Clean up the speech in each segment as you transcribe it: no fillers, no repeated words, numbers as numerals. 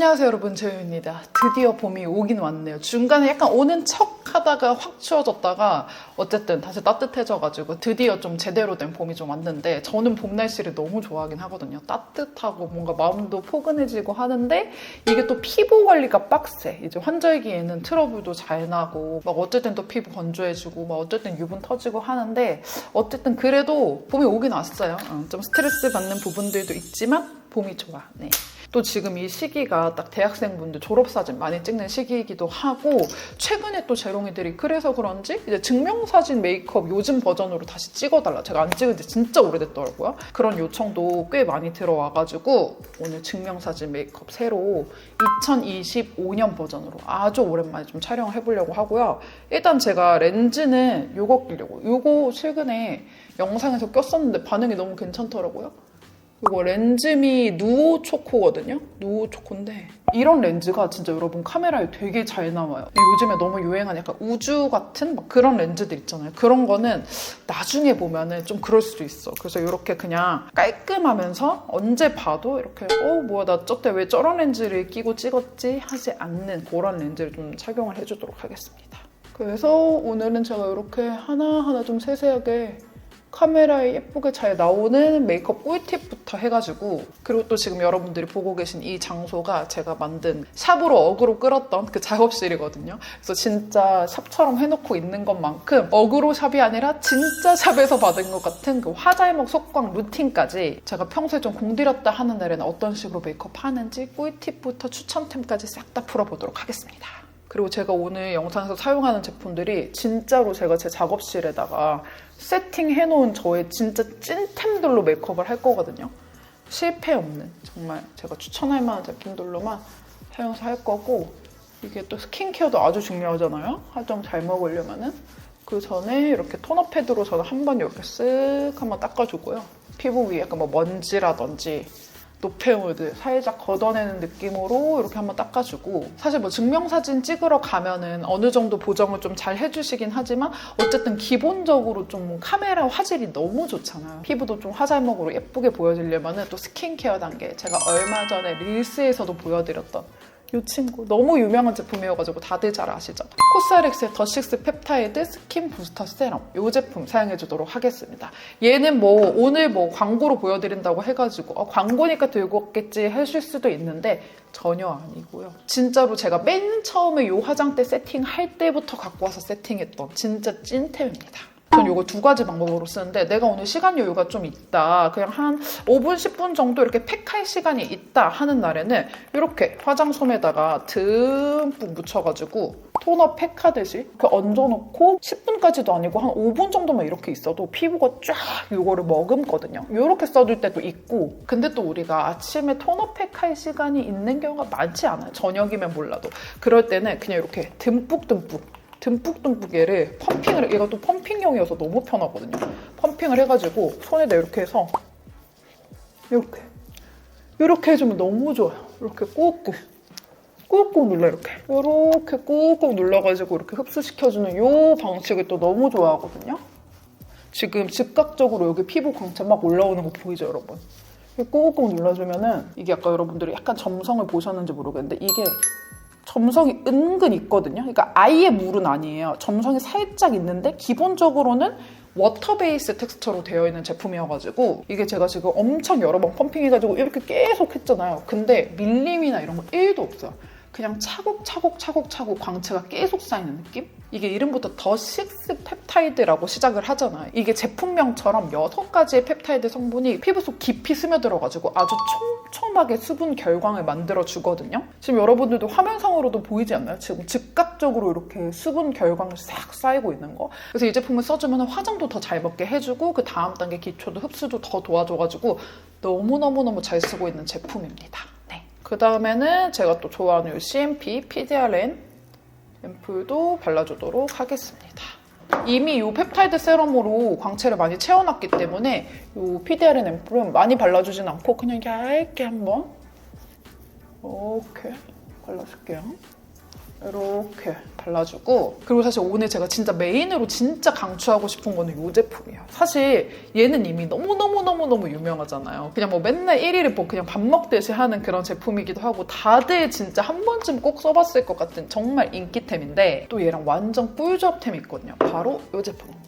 안녕하세요 여러분, 재유입니다. 드디어 봄이 오긴 왔네요. 중간에 약간 오는 척 하다가 확 추워졌다가 어쨌든 다시 따뜻해져가지고 드디어 좀 제대로 된 봄이 좀 왔는데, 저는 봄 날씨를 너무 좋아하긴 하거든요. 따뜻하고 뭔가 마음도 포근해지고 하는데 이게 또 피부 관리가 빡세. 이제 환절기에는 트러블도 잘 나고 막 어쨌든 또 피부 건조해지고 막 어쨌든 유분 터지고 하는데, 어쨌든 그래도 봄이 오긴 왔어요. 좀 스트레스 받는 부분들도 있지만 봄이 좋아. 네. 또 지금 이 시기가 딱 대학생분들 졸업사진 많이 찍는 시기이기도 하고, 최근에 또 재롱이들이 그래서 그런지 이제 증명사진 메이크업 요즘 버전으로 다시 찍어달라, 제가 안 찍은 지 진짜 오래됐더라고요. 그런 요청도 꽤 많이 들어와가지고 오늘 증명사진 메이크업 새로 2025년 버전으로 아주 오랜만에 좀 촬영을 해보려고 하고요. 일단 제가 렌즈는 요거 끼려고, 요거 최근에 영상에서 꼈었는데 반응이 너무 괜찮더라고요. 이거 렌즈미 누오 초코거든요. 누오 초코인데 이런 렌즈가 진짜 여러분 카메라에 되게 잘 나와요. 요즘에 너무 유행한 약간 우주 같은 막 그런 렌즈들 있잖아요. 그런 거는 나중에 보면은 좀 그럴 수도 있어. 그래서 이렇게 그냥 깔끔하면서 언제 봐도 이렇게 뭐야 나 저때 왜 저런 렌즈를 끼고 찍었지 하지 않는 그런 렌즈를 좀 착용을 해주도록 하겠습니다. 그래서 오늘은 제가 이렇게 하나하나 좀 세세하게 카메라에 예쁘게 잘 나오는 메이크업 꿀팁부터 해가지고, 그리고 또 지금 여러분들이 보고 계신 이 장소가 제가 만든 샵으로 어그로 끌었던 그 작업실이거든요. 그래서 진짜 샵처럼 해놓고 있는 것만큼 어그로 샵이 아니라 진짜 샵에서 받은 것 같은 그 화잘먹 속광 루틴까지, 제가 평소에 좀 공들였다 하는 날에는 어떤 식으로 메이크업 하는지 꿀팁부터 추천템까지 싹 다 풀어보도록 하겠습니다. 그리고 제가 오늘 영상에서 사용하는 제품들이 진짜로 제가 제 작업실에다가 세팅해놓은 저의 진짜 찐템들로 메이크업을 할 거거든요. 실패 없는, 정말 제가 추천할 만한 제품들로만 사용해서 할 거고, 이게 또 스킨케어도 아주 중요하잖아요. 화장 잘 먹으려면은. 그 전에 이렇게 토너 패드로 저는 한번 이렇게 쓱 한번 닦아주고요. 피부 위에 약간 뭐 먼지라든지 노폐물들 살짝 걷어내는 느낌으로 이렇게 한번 닦아주고, 사실 뭐 증명사진 찍으러 가면은 어느 정도 보정을 좀 잘 해주시긴 하지만 어쨌든 기본적으로 좀 카메라 화질이 너무 좋잖아요. 피부도 좀 화잘먹으로 예쁘게 보여지려면은 또 스킨케어 단계, 제가 얼마 전에 릴스에서도 보여드렸던 이 친구 너무 유명한 제품이어가지고 다들 잘 아시죠? 코스알엑스의 더식스 펩타이드 스킨 부스터 세럼, 이 제품 사용해주도록 하겠습니다. 얘는 뭐 오늘 뭐 광고로 보여드린다고 해가지고 광고니까 들고 왔겠지 하실 수도 있는데 전혀 아니고요. 진짜로 제가 맨 처음에 이 화장대 세팅할 때부터 갖고 와서 세팅했던 진짜 찐템입니다. 전 이거 두 가지 방법으로 쓰는데, 내가 오늘 시간 여유가 좀 있다, 그냥 한 5분, 10분 정도 이렇게 팩할 시간이 있다 하는 날에는 이렇게 화장솜에다가 듬뿍 묻혀가지고 토너 팩하듯이 이렇게 얹어놓고 10분까지도 아니고 한 5분 정도만 이렇게 있어도 피부가 쫙 이거를 머금거든요. 이렇게 써줄 때도 있고, 근데 또 우리가 아침에 토너 팩할 시간이 있는 경우가 많지 않아요. 저녁이면 몰라도. 그럴 때는 그냥 이렇게 듬뿍 얘를 펌핑을, 얘가 또 펌핑용이어서 너무 편하거든요. 펌핑을 해가지고 손에다 이렇게 해서 이렇게 해주면 너무 좋아요. 이렇게 꾹꾹 눌러, 이렇게 꾹꾹 눌러가지고 이렇게 흡수시켜주는 이 방식을 또 너무 좋아하거든요. 지금 즉각적으로 여기 피부 광채 막 올라오는 거 보이죠, 여러분? 꾹꾹 눌러주면은 이게 아까 여러분들이 약간 점성을 보셨는지 모르겠는데 이게 점성이 은근 있거든요. 그러니까 아예 물은 아니에요. 점성이 살짝 있는데 기본적으로는 워터 베이스 텍스처로 되어 있는 제품이어가지고, 이게 제가 지금 엄청 여러 번 펌핑해가지고 이렇게 계속 했잖아요. 근데 밀림이나 이런 거 1도 없어요. 그냥 차곡차곡 광채가 계속 쌓이는 느낌? 이게 이름부터 더식스 펩타이드라고 시작을 하잖아요. 이게 제품명처럼 6가지의 펩타이드 성분이 피부 속 깊이 스며들어가지고 아주 촘촘하게 수분 결광을 만들어주거든요. 지금 여러분들도 화면상으로도 보이지 않나요? 지금 즉각적으로 이렇게 수분 결광이 싹 쌓이고 있는 거. 그래서 이 제품을 써주면 화장도 더 잘 먹게 해주고 그 다음 단계 기초도 흡수도 더 도와줘가지고 너무너무 잘 쓰고 있는 제품입니다. 그 다음에는 제가 또 좋아하는 이 CMP PDRN 앰플도 발라주도록 하겠습니다. 이미 이 펩타이드 세럼으로 광채를 많이 채워놨기 때문에 이 PDRN 앰플은 많이 발라주진 않고 그냥 얇게 한번 이렇게 발라줄게요. 이렇게 발라주고, 그리고 사실 오늘 제가 진짜 메인으로 진짜 강추하고 싶은 거는 이 제품이에요. 사실 얘는 이미 너무너무너무너무 유명하잖아요. 그냥 뭐 맨날 1일을 뭐 그냥 밥 먹듯이 하는 그런 제품이기도 하고 다들 진짜 한 번쯤 꼭 써봤을 것 같은 정말 인기템인데, 또 얘랑 완전 꿀조합템이 있거든요. 바로 이 제품입니다.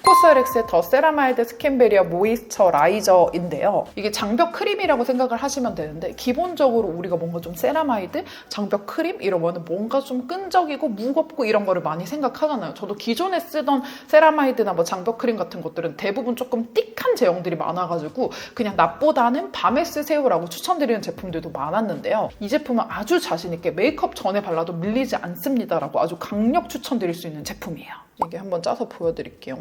코스알엑스의 더 세라마이드 스킨 베리어 모이스처라이저인데요. 이게 장벽 크림이라고 생각을 하시면 되는데, 기본적으로 우리가 뭔가 좀 세라마이드, 장벽 크림 이러면 뭔가 좀 끈적이고 무겁고 이런 거를 많이 생각하잖아요. 저도 기존에 쓰던 세라마이드나 뭐 장벽 크림 같은 것들은 대부분 조금 띡한 제형들이 많아가지고 그냥 낮보다는 밤에 쓰세요라고 추천드리는 제품들도 많았는데요. 이 제품은 아주 자신있게 메이크업 전에 발라도 밀리지 않습니다라고 아주 강력 추천드릴 수 있는 제품이에요. 이게 한번 짜서 보여드릴게요.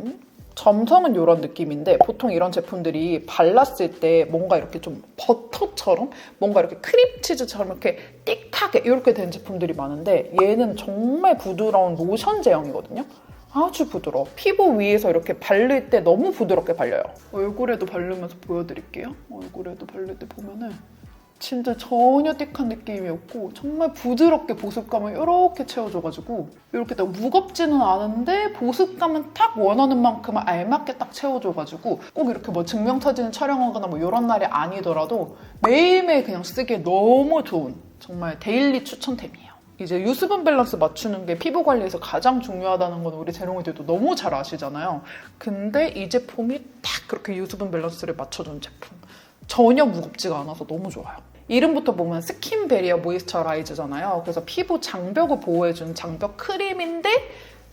점성은 이런 느낌인데, 보통 이런 제품들이 발랐을 때 뭔가 이렇게 좀 버터처럼, 뭔가 이렇게 크림치즈처럼 이렇게 띡하게 이렇게 된 제품들이 많은데, 얘는 정말 부드러운 로션 제형이거든요. 아주 부드러워. 피부 위에서 이렇게 바를 때 너무 부드럽게 발려요. 얼굴에도 바르면서 보여드릴게요. 얼굴에도 바를 때 보면은 진짜 전혀 띡한 느낌이 없고 정말 부드럽게 보습감을 이렇게 채워줘가지고, 이렇게 딱 무겁지는 않은데 보습감은 딱 원하는 만큼 알맞게 딱 채워줘가지고, 꼭 이렇게 뭐 증명사진 촬영하거나 뭐 이런 날이 아니더라도 매일매일 그냥 쓰기에 너무 좋은 정말 데일리 추천템이에요. 이제 유수분 밸런스 맞추는 게 피부 관리에서 가장 중요하다는 건 우리 재롱이들도 너무 잘 아시잖아요. 근데 이 제품이 딱 그렇게 유수분 밸런스를 맞춰주는 제품. 전혀 무겁지가 않아서 너무 좋아요. 이름부터 보면 스킨 베리어 모이스처라이즈잖아요. 그래서 피부 장벽을 보호해주는 장벽 크림인데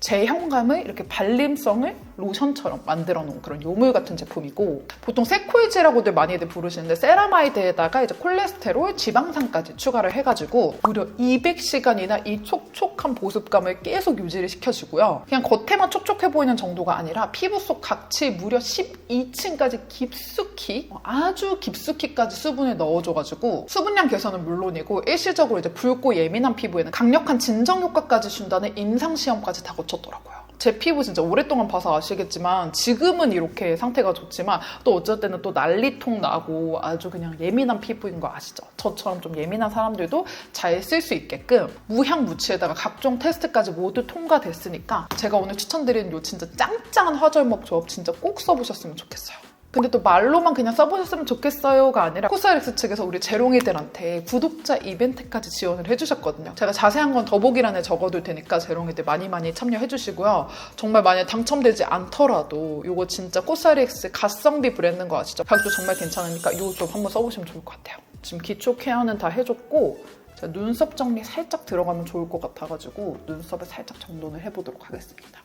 제형감을 이렇게 발림성을 로션처럼 만들어 놓은 그런 요물 같은 제품이고, 보통 세코이즈라고들 많이들 부르시는데 세라마이드에다가 이제 콜레스테롤, 지방산까지 추가를 해가지고 무려 200시간이나 이 촉촉한 보습감을 계속 유지를 시켜주고요. 그냥 겉에만 촉촉해 보이는 정도가 아니라 피부 속 각질 무려 12층까지 깊숙이, 아주 깊숙이까지 수분을 넣어줘가지고 수분량 개선은 물론이고 일시적으로 이제 붉고 예민한 피부에는 강력한 진정 효과까지 준다는 임상시험까지 다 거쳤더라고요. 제 피부 진짜 오랫동안 봐서 아시겠지만 지금은 이렇게 상태가 좋지만 또 어쩔 때는 또 난리통 나고 아주 그냥 예민한 피부인 거 아시죠? 저처럼 좀 예민한 사람들도 잘 쓸 수 있게끔 무향무치에다가 각종 테스트까지 모두 통과됐으니까 제가 오늘 추천드리는 이 진짜 짱짱한 화절먹 조합 진짜 꼭 써보셨으면 좋겠어요. 근데 또 말로만 그냥 써보셨으면 좋겠어요가 아니라 코스알엑스 측에서 우리 재롱이들한테 구독자 이벤트까지 지원을 해주셨거든요. 제가 자세한 건 더보기란에 적어둘 테니까 재롱이들 많이 참여해주시고요. 정말 만약 당첨되지 않더라도 이거 진짜 코스알엑스 가성비 브랜드인 거 아시죠? 가격도 정말 괜찮으니까 이거 좀 한번 써보시면 좋을 것 같아요. 지금 기초 케어는 다 해줬고 제가 눈썹 정리 살짝 들어가면 좋을 것 같아가지고 눈썹에 살짝 정돈을 해보도록 하겠습니다.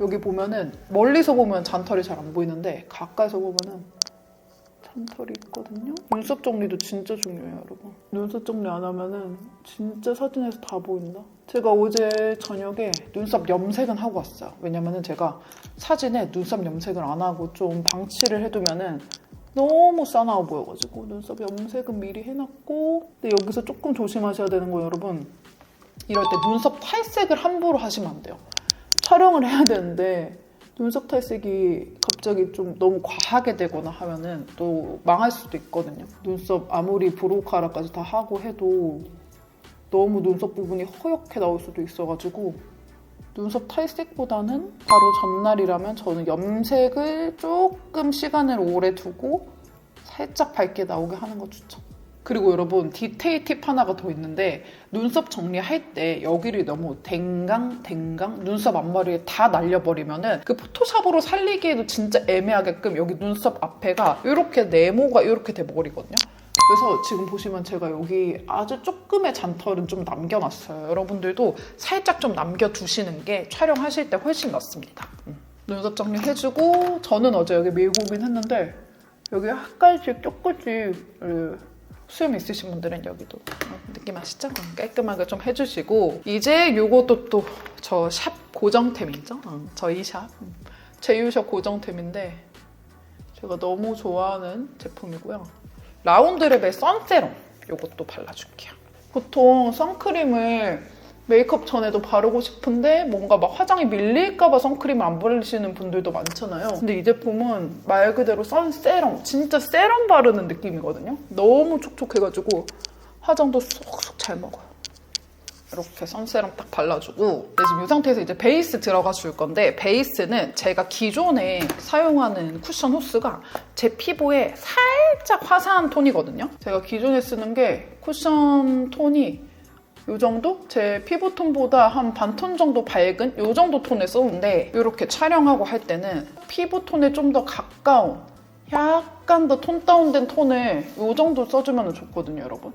여기 보면은 멀리서 보면 잔털이 잘 안 보이는데 가까이서 보면은 잔털이 있거든요. 눈썹 정리도 진짜 중요해요, 여러분. 눈썹 정리 안 하면은 진짜 사진에서 다 보인다. 제가 어제 저녁에 눈썹 염색은 하고 왔어요. 왜냐면은 제가 사진에 눈썹 염색을 안 하고 좀 방치를 해두면은 너무 싸나워 보여가지고 눈썹 염색은 미리 해놨고, 근데 여기서 조금 조심하셔야 되는 거 여러분, 이럴 때 눈썹 탈색을 함부로 하시면 안 돼요. 촬영을 해야 되는데 눈썹 탈색이 갑자기 좀 너무 과하게 되거나 하면은 또 망할 수도 있거든요. 눈썹 아무리 브로우카라까지 다 하고 해도 너무 눈썹 부분이 허옇게 나올 수도 있어가지고 눈썹 탈색보다는 바로 전날이라면 저는 염색을 조금 시간을 오래 두고 살짝 밝게 나오게 하는 거 추천. 그리고 여러분 디테일 팁 하나가 더 있는데, 눈썹 정리할 때 여기를 너무 댕강 눈썹 앞머리에 다 날려버리면은 그 포토샵으로 살리기에도 진짜 애매하게끔 여기 눈썹 앞에가 이렇게 네모가 이렇게 돼버리거든요. 그래서 지금 보시면 제가 여기 아주 조금의 잔털은 좀 남겨놨어요. 여러분들도 살짝 좀 남겨두시는 게 촬영하실 때 훨씬 낫습니다. 눈썹 정리해주고 저는 어제 여기 밀고긴 했는데 여기 약간씩 조금씩 수염 있으신 분들은 여기도 느낌 아시죠? 깔끔하게 좀 해주시고, 이제 요것도 또 저 샵 고정템이죠? 저희 샵 제휴샵 고정템인데 제가 너무 좋아하는 제품이고요. 라운드랩의 선세럼 요것도 발라줄게요. 보통 선크림을 메이크업 전에도 바르고 싶은데 뭔가 막 화장이 밀릴까봐 선크림을 안 바르시는 분들도 많잖아요. 근데 이 제품은 말 그대로 선세럼, 진짜 세럼 바르는 느낌이거든요. 너무 촉촉해가지고 화장도 쏙쏙 잘 먹어요. 이렇게 선세럼 딱 발라주고 지금 이 상태에서 이제 베이스 들어가 줄 건데 베이스는 제가 기존에 사용하는 쿠션 호스가 제 피부에 살짝 화사한 톤이거든요. 제가 기존에 쓰는 게 쿠션 톤이 이 정도? 제 피부톤보다 한 반톤 정도 밝은 이 정도 톤을 쓰는데 이렇게 촬영하고 할 때는 피부톤에 좀 더 가까운 약간 더 톤 다운된 톤을 이 정도 써주면 좋거든요, 여러분.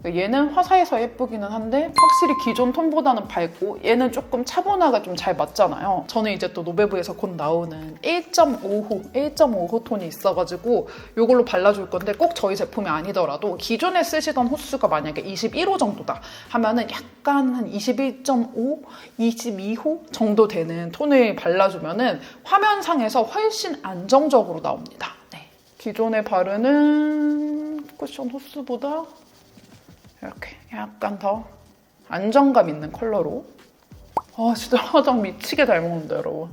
얘는 화사해서 예쁘기는 한데 확실히 기존 톤보다는 밝고 얘는 조금 차분하게 좀 잘 맞잖아요. 저는 이제 또 노베브에서 곧 나오는 1.5호 톤이 있어가지고 이걸로 발라줄 건데 꼭 저희 제품이 아니더라도 기존에 쓰시던 호수가 만약에 21호 정도다 하면은 약간 한 21.5, 22호 정도 되는 톤을 발라주면은 화면상에서 훨씬 안정적으로 나옵니다. 네. 기존에 바르는 쿠션 호수보다 이렇게 약간 더 안정감 있는 컬러로. 진짜 화장 미치게 잘 먹는다, 여러분.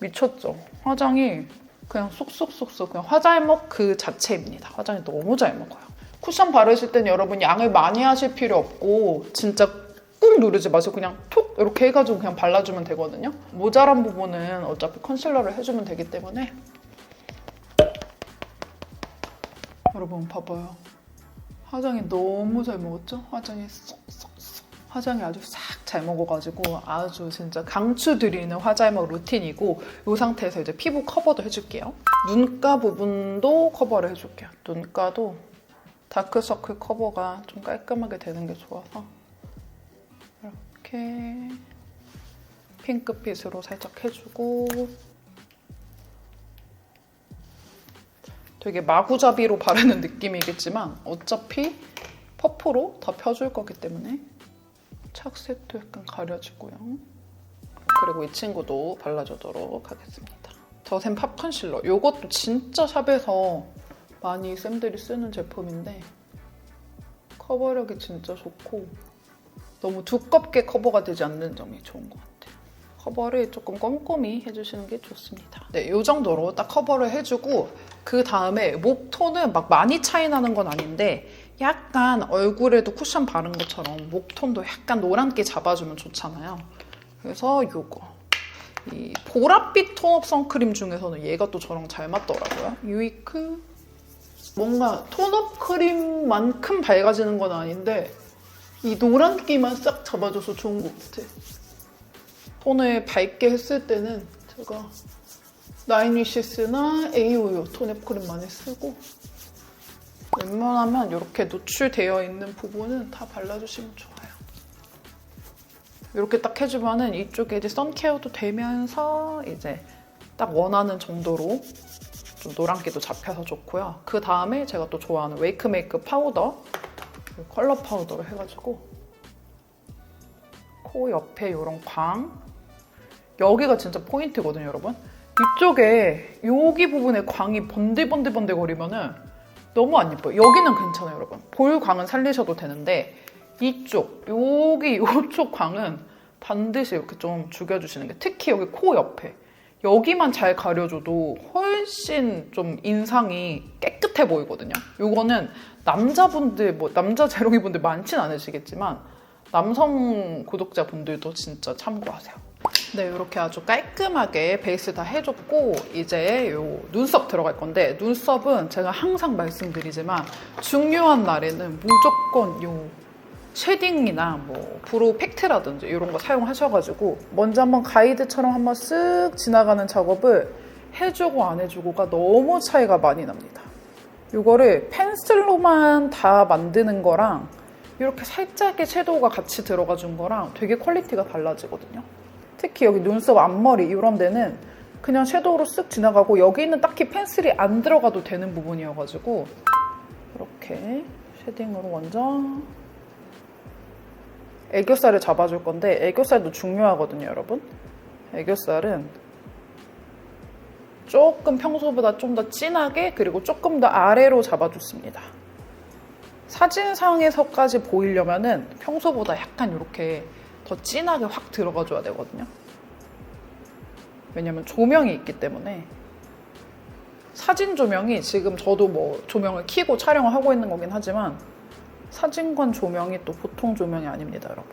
미쳤죠? 화장이 그냥 쏙쏙쏙쏙 그냥 화잘먹 그 자체입니다. 화장이 너무 잘 먹어요. 쿠션 바르실 땐 여러분 양을 많이 하실 필요 없고 진짜 꾹 누르지 마시고 그냥 톡 이렇게 해가지고 그냥 발라주면 되거든요. 모자란 부분은 어차피 컨실러를 해주면 되기 때문에. 여러분 봐봐요. 화장이 너무 잘 먹었죠? 화장이 쏙쏙쏙. 화장이 아주 싹 잘 먹어가지고 아주 진짜 강추드리는 화잘먹 루틴이고 이 상태에서 이제 피부 커버도 해줄게요. 눈가 부분도 커버를 해줄게요. 눈가도 다크서클 커버가 좀 깔끔하게 되는 게 좋아서 이렇게 핑크빛으로 살짝 해주고 되게 마구잡이로 바르는 느낌이겠지만 어차피 퍼프로 다 펴줄 거기 때문에 착색도 약간 가려주고요. 그리고 이 친구도 발라주도록 하겠습니다. 더샘 팝 컨실러. 이것도 진짜 샵에서 많이 쌤들이 쓰는 제품인데 커버력이 진짜 좋고 너무 두껍게 커버가 되지 않는 점이 좋은 것 같아요. 커버를 조금 꼼꼼히 해주시는 게 좋습니다. 네, 이 정도로 딱 커버를 해주고 그 다음에 목톤은 막 많이 차이 나는 건 아닌데 약간 얼굴에도 쿠션 바른 것처럼 목톤도 약간 노란기 잡아주면 좋잖아요. 그래서 요거 이 보랏빛 톤업 선크림 중에서는 얘가 또 저랑 잘 맞더라고요. 유이크 뭔가 톤업 크림만큼 밝아지는 건 아닌데 이 노란기만 싹 잡아줘서 좋은 것 같아. 톤을 밝게 했을 때는 제가 나인위시스나 에이오요 톤업 크림 많이 쓰고 웬만하면 이렇게 노출되어 있는 부분은 다 발라주시면 좋아요. 이렇게 딱 해주면은 이쪽에 이제 선케어도 되면서 이제 딱 원하는 정도로 좀 노란기도 잡혀서 좋고요. 그 다음에 제가 또 좋아하는 웨이크메이크 파우더 컬러 파우더를 해가지고 코 옆에 이런 광 여기가 진짜 포인트거든요, 여러분. 이쪽에 여기 부분에 광이 번들번들 거리면은 너무 안 예뻐요. 여기는 괜찮아요, 여러분. 볼 광은 살리셔도 되는데 이쪽, 이쪽 광은 반드시 이렇게 좀 죽여주시는 게 특히 여기 코 옆에 여기만 잘 가려줘도 훨씬 좀 인상이 깨끗해 보이거든요. 이거는 남자분들, 남자 재롱이분들 많진 않으시겠지만 남성 구독자분들도 진짜 참고하세요. 네, 이렇게 아주 깔끔하게 베이스 다 해줬고 이제 요 눈썹 들어갈 건데 눈썹은 제가 항상 말씀드리지만 중요한 날에는 무조건 요 쉐딩이나 브로우 팩트라든지 이런 거 사용하셔가지고 먼저 한번 가이드처럼 한번 쓱 지나가는 작업을 해주고 안 해주고가 너무 차이가 많이 납니다. 이거를 펜슬로만 다 만드는 거랑 이렇게 살짝의 섀도우가 같이 들어가 준 거랑 되게 퀄리티가 달라지거든요. 특히 여기 눈썹 앞머리 이런 데는 그냥 섀도우로 쓱 지나가고 여기는 딱히 펜슬이 안 들어가도 되는 부분이어가지고 이렇게 쉐딩으로 먼저 애교살을 잡아줄 건데 애교살도 중요하거든요, 여러분. 애교살은 조금 평소보다 좀 더 진하게 그리고 조금 더 아래로 잡아줬습니다. 사진상에서까지 보이려면은 평소보다 약간 이렇게 더 진하게 확 들어가줘야 되거든요. 왜냐면 조명이 있기 때문에 사진 조명이 지금 저도 조명을 켜고 촬영을 하고 있는 거긴 하지만 사진관 조명이 또 보통 조명이 아닙니다, 여러분.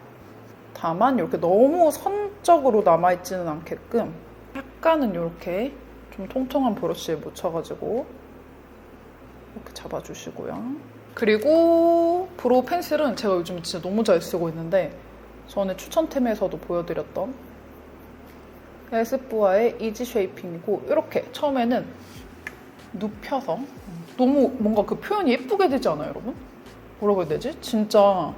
다만 이렇게 너무 선적으로 남아있지는 않게끔 약간은 이렇게 좀 통통한 브러쉬에 묻혀가지고 이렇게 잡아주시고요. 그리고 브로우 펜슬은 제가 요즘 진짜 너무 잘 쓰고 있는데 전에 추천템에서도 보여드렸던 에스쁘아의 이지 쉐이핑이고 이렇게 처음에는 눕혀서 너무 뭔가 그 표현이 예쁘게 되지 않아요, 여러분? 뭐라고 해야 되지? 진짜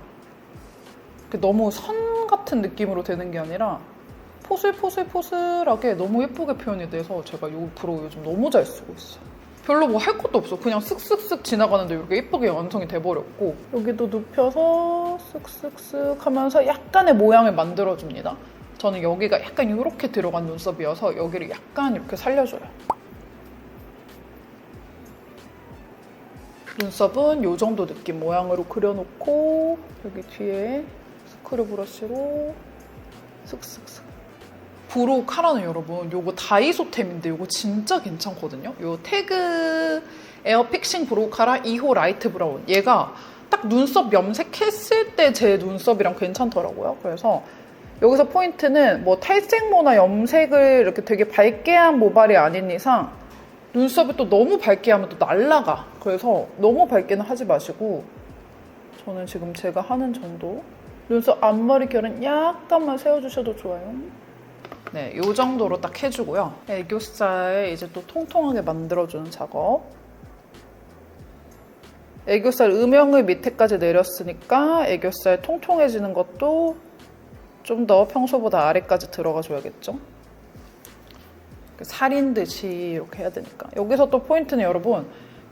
너무 선 같은 느낌으로 되는 게 아니라 포슬포슬포슬하게 너무 예쁘게 표현이 돼서 제가 이 브로우 요즘 너무 잘 쓰고 있어요. 별로 뭐 할 것도 없어. 그냥 쓱쓱쓱 지나가는데 이렇게 예쁘게 완성이 돼버렸고 여기도 눕혀서 쓱쓱쓱 하면서 약간의 모양을 만들어줍니다. 저는 여기가 약간 이렇게 들어간 눈썹이어서 여기를 약간 이렇게 살려줘요. 눈썹은 이 정도 느낌 모양으로 그려놓고 여기 뒤에 스크류 브러쉬로 쓱쓱쓱. 브로우 카라는 여러분 요거 다이소템인데 요거 진짜 괜찮거든요. 요 태그 에어 픽싱 브로우 카라 2호 라이트 브라운 얘가 딱 눈썹 염색했을 때 제 눈썹이랑 괜찮더라고요. 그래서 여기서 포인트는 뭐 탈색모나 염색을 이렇게 되게 밝게 한 모발이 아닌 이상 눈썹을 또 너무 밝게 하면 또 날아가. 그래서 너무 밝게는 하지 마시고 저는 지금 제가 하는 정도 눈썹 앞머리 결은 약간만 세워주셔도 좋아요. 네, 이 정도로 딱 해주고요. 애교살 이제 또 통통하게 만들어주는 작업. 애교살 음영을 밑에까지 내렸으니까 애교살 통통해지는 것도 좀 더 평소보다 아래까지 들어가 줘야겠죠? 살인 듯이 이렇게 해야 되니까. 여기서 또 포인트는 여러분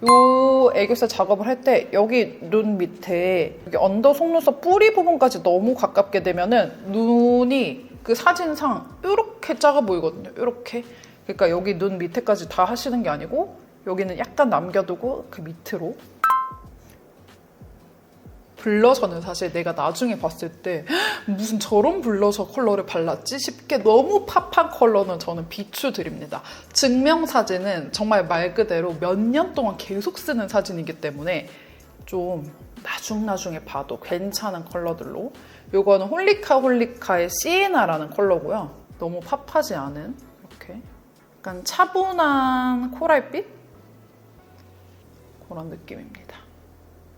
요 애교살 작업을 할 때 여기 눈 밑에 여기 언더 속눈썹 뿌리 부분까지 너무 가깝게 되면은 눈이 그 사진상 이렇게 작아 보이거든요. 이렇게. 그러니까 여기 눈 밑에까지 다 하시는 게 아니고 여기는 약간 남겨두고 그 밑으로. 블러셔는 사실 내가 나중에 봤을 때 무슨 저런 블러셔 컬러를 발랐지 싶게 너무 팝한 컬러는 저는 비추드립니다. 증명사진은 정말 말 그대로 몇 년 동안 계속 쓰는 사진이기 때문에 좀 나중에 봐도 괜찮은 컬러들로. 요거는 홀리카의 시에나라는 컬러고요. 너무 팝하지 않은 이렇게 약간 차분한 코랄빛? 그런 느낌입니다.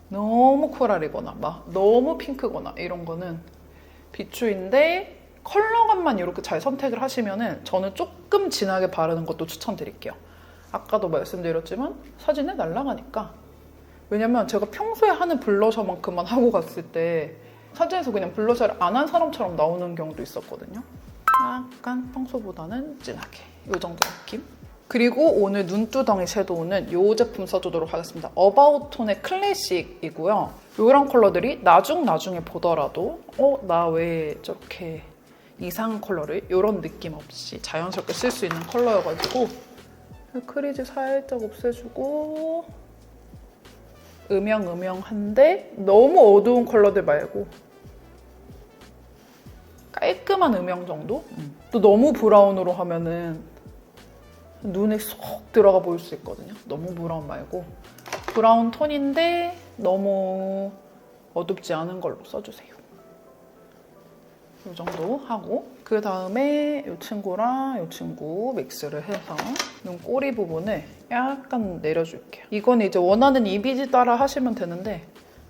너무 코랄이거나 막 너무 핑크거나 이런 거는 비추인데 컬러감만 이렇게 잘 선택을 하시면은 저는 조금 진하게 바르는 것도 추천드릴게요. 아까도 말씀드렸지만 사진에 날아가니까. 왜냐면 제가 평소에 하는 블러셔만큼만 하고 갔을 때 사진에서 그냥 블러셔를 안 한 사람처럼 나오는 경우도 있었거든요. 약간 평소보다는 진하게 이 정도 느낌. 그리고 오늘 눈두덩이 섀도우는 이 제품 써주도록 하겠습니다. 어바웃톤의 클래식이고요. 이런 컬러들이 나중에 보더라도 나 왜 저렇게 이상한 컬러를 이런 느낌 없이 자연스럽게 쓸 수 있는 컬러여가지고 크리즈 살짝 없애주고 음영한데 너무 어두운 컬러들 말고 깔끔한 음영 정도? 또 너무 브라운으로 하면은 눈에 쏙 들어가 보일 수 있거든요. 너무 브라운 말고 브라운 톤인데 너무 어둡지 않은 걸로 써주세요. 이 정도 하고 그 다음에 이 친구랑 이 친구 믹스를 해서 눈꼬리 부분을 약간 내려줄게요. 이건 이제 원하는 이미지 따라 하시면 되는데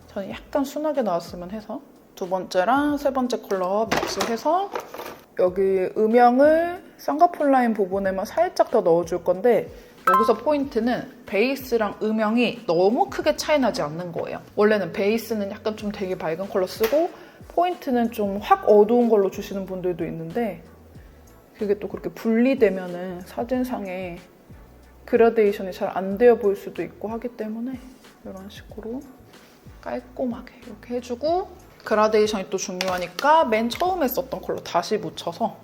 저는 약간 순하게 나왔으면 해서 두 번째랑 세 번째 컬러 믹스해서 여기 음영을 쌍꺼풀 라인 부분에만 살짝 더 넣어줄 건데 여기서 포인트는 베이스랑 음영이 너무 크게 차이 나지 않는 거예요. 원래는 베이스는 약간 좀 되게 밝은 컬러 쓰고 포인트는 좀 확 어두운 걸로 주시는 분들도 있는데 그게 또 그렇게 분리되면은 사진상에 그라데이션이 잘 안 되어 보일 수도 있고 하기 때문에 이런 식으로 깔끔하게 이렇게 해주고 그라데이션이 또 중요하니까 맨 처음에 썼던 컬러 다시 묻혀서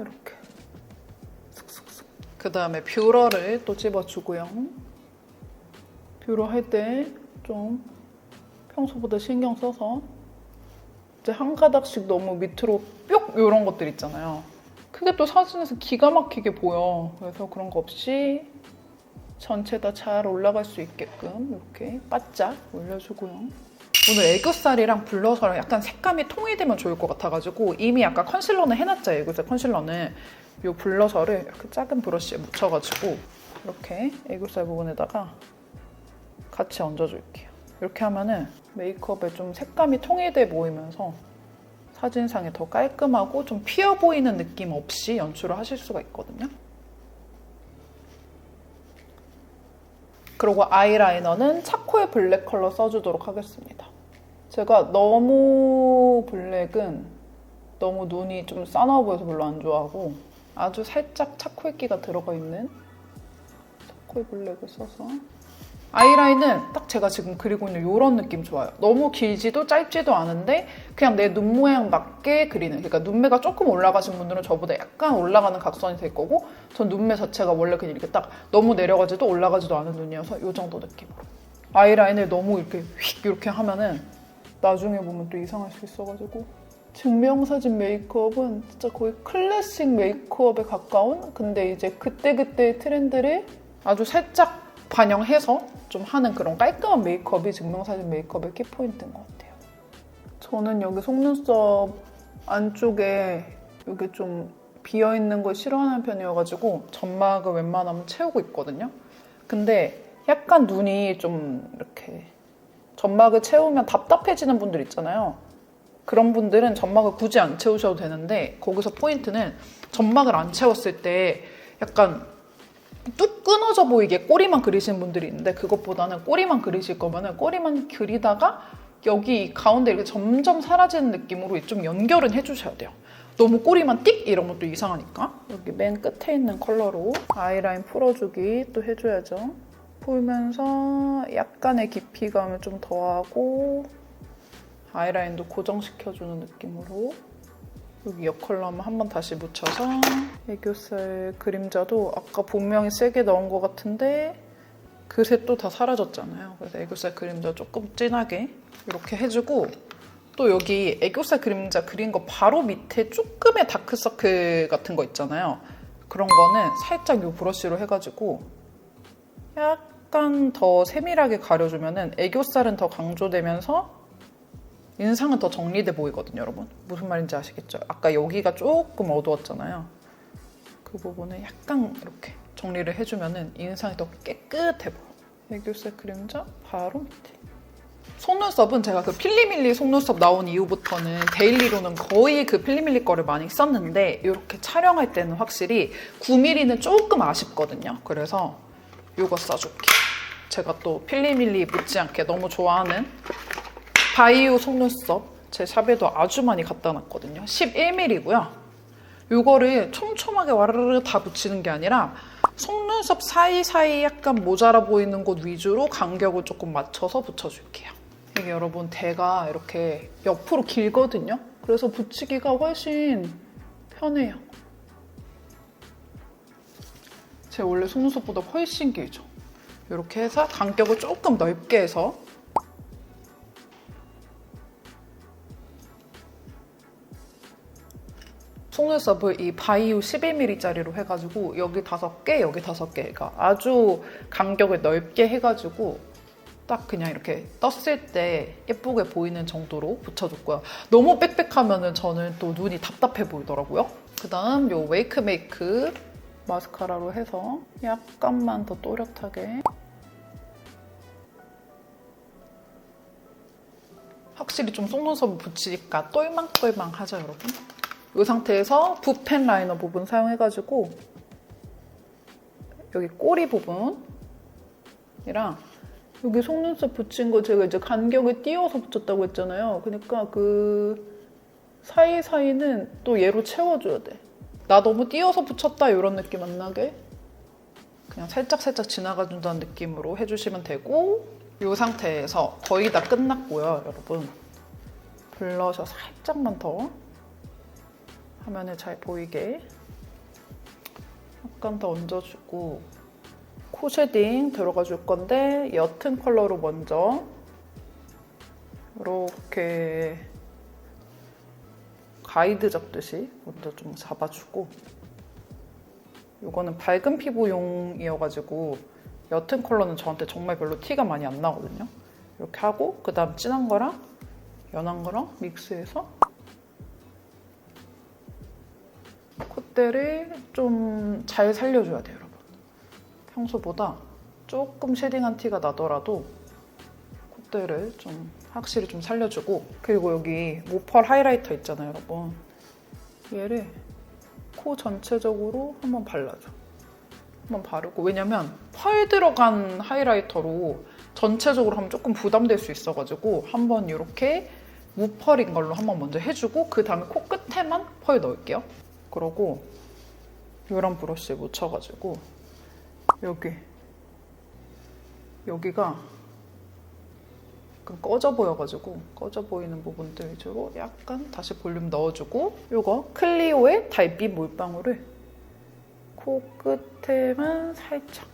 이렇게 슥슥슥. 그 다음에 뷰러를 또 집어주고요. 뷰러 할 때 좀 평소보다 신경 써서 이제 한 가닥씩 너무 밑으로 뿅 이런 것들 있잖아요. 그게 또 사진에서 기가 막히게 보여. 그래서 그런 거 없이 전체 다 잘 올라갈 수 있게끔 이렇게 바짝 올려주고요. 오늘 애교살이랑 블러셔랑 약간 색감이 통일되면 좋을 것 같아가지고 이미 아까 컨실러는 해놨죠. 애교살 컨실러는. 이 블러셔를 이렇게 작은 브러쉬에 묻혀가지고 이렇게 애교살 부분에다가 같이 얹어줄게요. 이렇게 하면은 메이크업에 좀 색감이 통일돼 보이면서 사진상에 더 깔끔하고 좀 피어 보이는 느낌 없이 연출을 하실 수가 있거든요. 그리고 아이라이너는 차코의 블랙 컬러 써주도록 하겠습니다. 제가 너무 블랙은 너무 눈이 좀 싸나워 보여서 별로 안 좋아하고 아주 살짝 차코액기가 들어가 있는 차코의 블랙을 써서 아이라인은 딱 제가 지금 그리고 있는 이런 느낌 좋아요. 너무 길지도 짧지도 않은데 그냥 내 눈 모양 맞게 그리는, 그러니까 눈매가 조금 올라가신 분들은 저보다 약간 올라가는 각선이 될 거고 전 눈매 자체가 원래 그냥 이렇게 딱 너무 내려가지도 올라가지도 않은 눈이어서 이 정도 느낌으로 아이라인을 너무 이렇게 휙 이렇게 하면은 나중에 보면 또 이상할 수 있어가지고 증명사진 메이크업은 진짜 거의 클래식 메이크업에 가까운, 근데 이제 그때그때 트렌드를 아주 살짝 반영해서 좀 하는 그런 깔끔한 메이크업이 증명사진 메이크업의 키포인트인 것 같아요. 저는 여기 속눈썹 안쪽에 이게 좀 비어있는 걸 싫어하는 편이어가지고 점막을 웬만하면 채우고 있거든요. 근데 약간 눈이 좀 이렇게 점막을 채우면 답답해지는 분들 있잖아요. 그런 분들은 점막을 굳이 안 채우셔도 되는데 거기서 포인트는 점막을 안 채웠을 때 약간 뚝 끊어져 보이게 꼬리만 그리시는 분들이 있는데 그것보다는 꼬리만 그리실 거면은 꼬리만 그리다가 여기 가운데 이렇게 점점 사라지는 느낌으로 좀 연결은 해주셔야 돼요. 너무 꼬리만 띡 이런 것도 이상하니까 여기 맨 끝에 있는 컬러로 아이라인 풀어주기 또 해줘야죠. 풀면서 약간의 깊이감을 좀 더하고 아이라인도 고정시켜주는 느낌으로 여기 옆 컬러 한번 다시 묻혀서 애교살 그림자도 아까 분명히 세게 넣은 것 같은데 그새 또 다 사라졌잖아요. 그래서 애교살 그림자 조금 진하게 이렇게 해주고 또 여기 애교살 그림자 그린 거 바로 밑에 조금의 다크서클 같은 거 있잖아요. 그런 거는 살짝 이 브러쉬로 해가지고 약간 더 세밀하게 가려주면은 애교살은 더 강조되면서 인상은 더 정리돼 보이거든요, 여러분. 무슨 말인지 아시겠죠? 아까 여기가 조금 어두웠잖아요. 그 부분을 약간 이렇게 정리를 해주면은 인상이 더 깨끗해 보여. 애교살 그림자 바로 밑에. 속눈썹은 제가 그 필리밀리 속눈썹 나온 이후부터는 데일리로는 거의 그 필리밀리 거를 많이 썼는데 이렇게 촬영할 때는 확실히 9mm는 조금 아쉽거든요. 그래서 이거 써줄게요. 제가 또 필리밀리 못지않게 너무 좋아하는 바이오 속눈썹 제 샵에도 아주 많이 갖다 놨거든요. 11mm고요. 이거를 촘촘하게 와르르 다 붙이는 게 아니라 속눈썹 사이사이 약간 모자라 보이는 곳 위주로 간격을 조금 맞춰서 붙여줄게요. 이게 여러분 대가 이렇게 옆으로 길거든요. 그래서 붙이기가 훨씬 편해요. 제 원래 속눈썹보다 훨씬 길죠. 이렇게 해서 간격을 조금 넓게 해서 속눈썹을 이 바이오 11mm짜리로 해가지고 여기 5개, 여기 5개가 아주 간격을 넓게 해가지고 딱 그냥 이렇게 떴을 때 예쁘게 보이는 정도로 붙여줬고요. 너무 빽빽하면은 저는 또 눈이 답답해 보이더라고요. 그 다음 요 웨이크메이크 마스카라로 해서 약간만 더 또렷하게. 확실히 좀 속눈썹을 붙이니까 똘망똘망하죠, 여러분? 이 상태에서 붓펜 라이너 부분 사용해가지고 여기 꼬리 부분이랑 여기 속눈썹 붙인 거 제가 이제 간격을 띄워서 붙였다고 했잖아요. 그러니까 그 사이사이는 또 얘로 채워줘야 돼. 나 너무 띄워서 붙였다 이런 느낌 안 나게 그냥 살짝살짝 지나가준다는 느낌으로 해주시면 되고 이 상태에서 거의 다 끝났고요, 여러분. 블러셔 살짝만 더 화면에 잘 보이게 약간 더 얹어주고 코 쉐딩 들어가 줄 건데 옅은 컬러로 먼저 이렇게 가이드 잡듯이 먼저 좀 잡아주고 이거는 밝은 피부용이어가지고 옅은 컬러는 저한테 정말 별로 티가 많이 안 나거든요. 이렇게 하고 그 다음 진한 거랑 연한 거랑 믹스해서 콧대를 좀 잘 살려줘야 돼요, 여러분. 평소보다 조금 쉐딩한 티가 나더라도 콧대를 좀 확실히 좀 살려주고, 그리고 여기 모펄 하이라이터 있잖아요, 여러분. 얘를 코 전체적으로 한번 발라줘. 한번 바르고, 왜냐면 펄 들어간 하이라이터로 전체적으로 하면 조금 부담될 수 있어가지고 한번 이렇게 무펄인 걸로 한번 먼저 해주고 그 다음에 코끝에만 펄 넣을게요. 그러고 이런 브러쉬에 묻혀가지고 여기가 약간 꺼져 보여가지고 꺼져 보이는 부분들 위주로 약간 다시 볼륨 넣어주고, 이거 클리오의 달빛 몰빵울을 코끝에만 살짝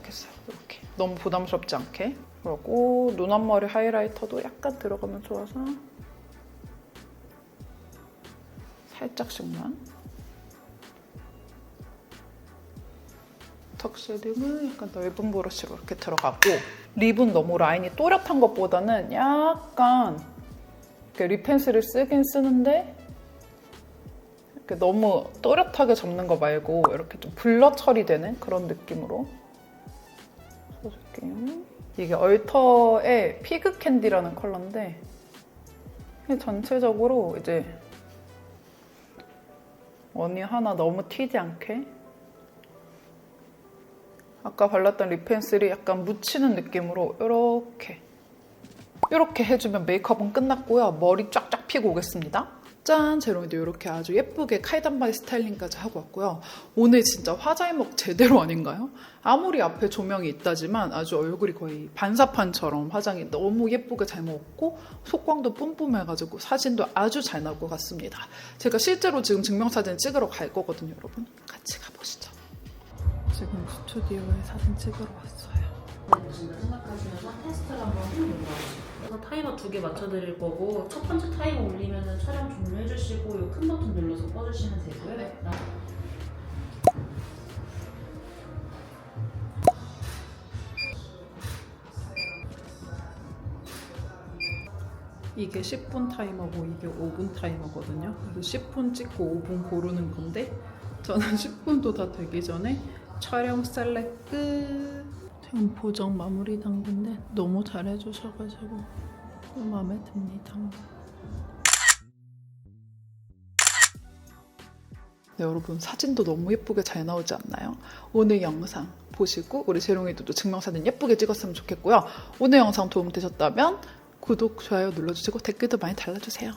했어요. 이렇게 너무 부담스럽지 않게. 그리고 눈 앞머리 하이라이터도 약간 들어가면 좋아서 살짝씩만. 턱 쉐딩은 약간 넓은 브러쉬로 이렇게 들어가고, 립은 너무 라인이 또렷한 것보다는 약간 립 펜슬을 쓰긴 쓰는데 이렇게 너무 또렷하게 접는 거 말고 이렇게 좀 블러 처리되는 그런 느낌으로 써줄게요. 이게 얼터의 피그 캔디라는 컬러인데 전체적으로 이제 원이 하나 너무 튀지 않게 아까 발랐던 립 펜슬이 약간 묻히는 느낌으로 이렇게 해주면 메이크업은 끝났고요. 머리 쫙쫙 피고 오겠습니다. 짠! 제롱이도 이렇게 아주 예쁘게 카이단바디 스타일링까지 하고 왔고요. 오늘 진짜 화잘먹 제대로 아닌가요? 아무리 앞에 조명이 있다지만 아주 얼굴이 거의 반사판처럼 화장이 너무 예쁘게 잘 먹었고 속광도 뿜뿜해가지고 사진도 아주 잘 나올 것 같습니다. 제가 실제로 지금 증명사진 찍으러 갈 거거든요, 여러분. 같이 가보시죠. 지금 스튜디오에 사진 찍으러 왔어요. 보신다 생각하시면서 테스트를 한번 해보세요. 그래서 타이머 2개 맞춰드릴 거고, 첫 번째 타이머 올리면 촬영 종료해주시고 이 큰 버튼 눌러서 꺼주시면 되고요. 네. 이게 10분 타이머고 이게 5분 타이머거든요. 그래서 10분 찍고 5분 고르는 건데 저는 10분도 다 되기 전에 촬영 셀렉 끝. 지금 보정 마무리 단계인데 너무 잘해주셔가지고 너무 마음에 듭니다. 네, 여러분 사진도 너무 예쁘게 잘 나오지 않나요? 오늘 영상 보시고 우리 재롱이도 증명사진 예쁘게 찍었으면 좋겠고요. 오늘 영상 도움되셨다면 구독, 좋아요 눌러주시고 댓글도 많이 달아주세요.